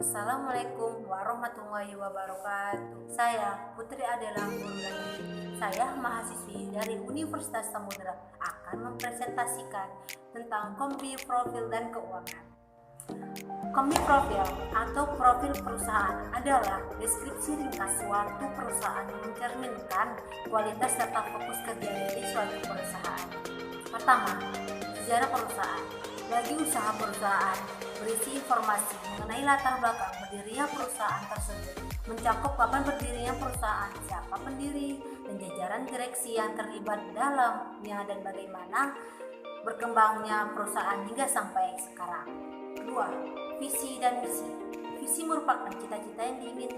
Assalamualaikum warahmatullahi wabarakatuh. Saya Putri Adela Nurulani. Saya mahasiswi dari Universitas Samudra akan mempresentasikan tentang kombi profil dan keuangan. Kombi profil atau profil perusahaan adalah deskripsi ringkas suatu perusahaan yang mencerminkan kualitas serta fokus kerja dari suatu perusahaan. Pertama, sejarah perusahaan. Bagi usaha perusahaan, berisi informasi mengenai latar belakang berdirinya perusahaan tersebut, mencakup kapan berdirinya perusahaan, siapa pendiri, dan jajaran direksi yang terlibat dalamnya dan bagaimana berkembangnya perusahaan hingga sampai sekarang. Kedua, visi dan misi. Visi merupakan cita-cita yang ingin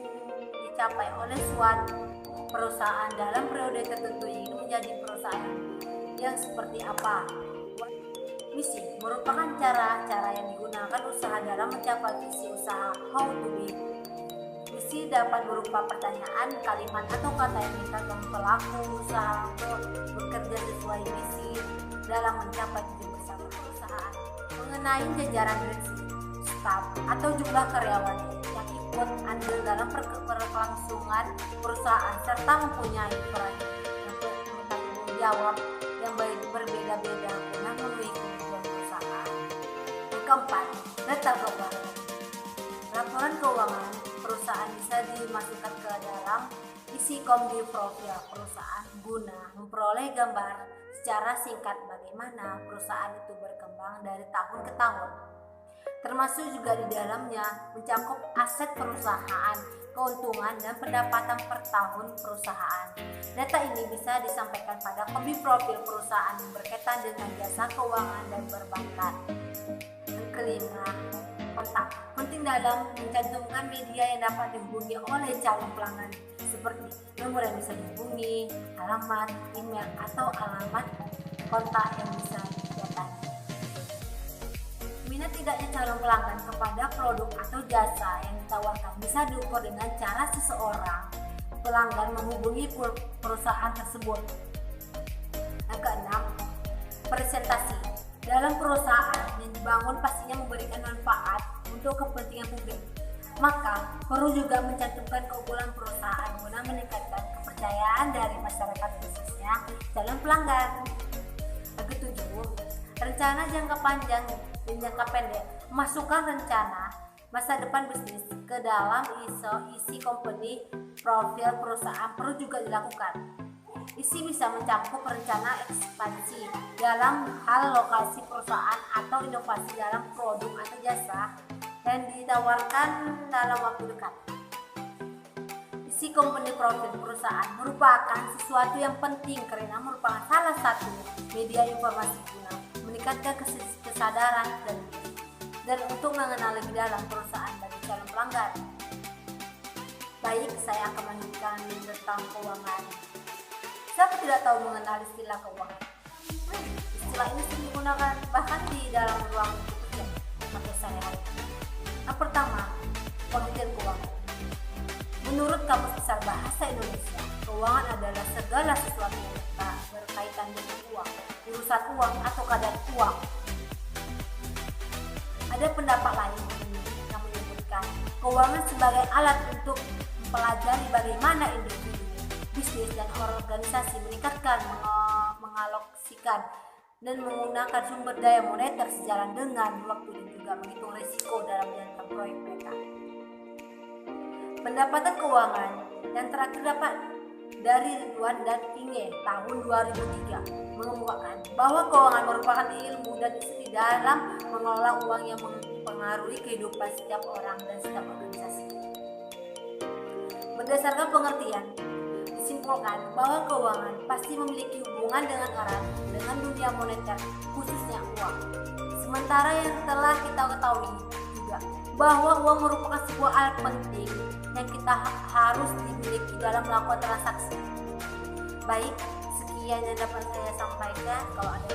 dicapai oleh suatu perusahaan dalam periode tertentu yang ingin menjadi perusahaan yang seperti apa. Misi merupakan cara-cara yang digunakan usaha dalam mencapai visi usaha, how to be. Misi dapat berupa pertanyaan, kalimat, atau kata yang dikatakan pelaku usaha untuk bekerja sesuai misi dalam mencapai tujuan bersama perusahaan. Mengenai jajaran direksi, staf, atau jumlah karyawan yang ikut andil dalam berkelangsungan perusahaan serta mempunyai peran untuk bertanggung jawab yang berbeda-beda guna memenuhi kebutuhan perusahaan. Yang keempat, data keuangan. Laporan keuangan perusahaan bisa dimasukkan ke dalam isi kombi profil perusahaan guna memperoleh gambar secara singkat bagaimana perusahaan itu berkembang dari tahun ke tahun. Termasuk juga di dalamnya mencakup aset perusahaan, keuntungan dan pendapatan per tahun perusahaan. Data ini bisa disampaikan pada kombi profil perusahaan yang berkaitan dengan jasa keuangan dan perbankan. Yang kelima, kontak. Penting dalam mencantumkan media yang dapat dihubungi oleh calon pelanggan seperti nomor yang bisa dihubungi, alamat, email, atau alamat kontak yang bisa didatangi. Minat tidaknya calon pelanggan kepada produk atau jasa yang ditawarkan bisa diukur dengan cara seseorang pelanggan menghubungi perusahaan tersebut. Yang keenam, presentasi. Dalam perusahaan yang dibangun pastinya memberikan manfaat untuk kepentingan publik. Maka perlu juga mencantumkan keunggulan perusahaan guna meningkatkan kepercayaan dari masyarakat khususnya calon pelanggan. Yang ketujuh, rencana jangka panjang dan jangka pendek. Masukkan rencana masa depan bisnis ke dalam isi company profil perusahaan perlu juga dilakukan. Isi bisa mencakup rencana ekspansi dalam hal lokasi perusahaan atau inovasi dalam produk atau jasa yang ditawarkan dalam waktu dekat. Isi company profil perusahaan merupakan sesuatu yang penting karena merupakan salah satu media informasi guna meningkatkan kesadaran dan untuk mengenal lebih dalam perusahaan bagi calon pelanggan. Baik, saya akan melanjutkan tentang keuangan. Siapa tidak tahu mengenal istilah keuangan? Istilah ini sering digunakan bahkan di dalam ruang kerja atau sehari-hari. Yang pertama, pengertian keuangan. Menurut Kamus Besar Bahasa Indonesia, keuangan adalah segala sesuatu yang berkaitan dengan uang, urusan uang atau keadaan uang. Ada pendapat lain yang menyebutkan keuangan sebagai alat untuk mempelajari bagaimana individu, bisnis, dan organisasi meningkatkan, mengalokasikan, dan menggunakan sumber daya moneter sejalan dengan waktu dan juga menghitung risiko dalam menjalankan proyek mereka. Pendapatan keuangan yang terakhir dapat dari Ridwan dan Inge tahun 2003 mengemukakan bahwa keuangan merupakan ilmu dan studi dalam mengelola uang yang mempengaruhi kehidupan setiap orang dan setiap organisasi. Berdasarkan pengertian, disimpulkan bahwa keuangan pasti memiliki hubungan dengan erat dengan dunia moneter, khususnya uang. Sementara yang telah kita ketahui juga bahwa uang merupakan sebuah alat penting yang kita harus dimiliki dalam melakukan transaksi. Baik, sekian yang dapat saya sampaikan. Kalau ada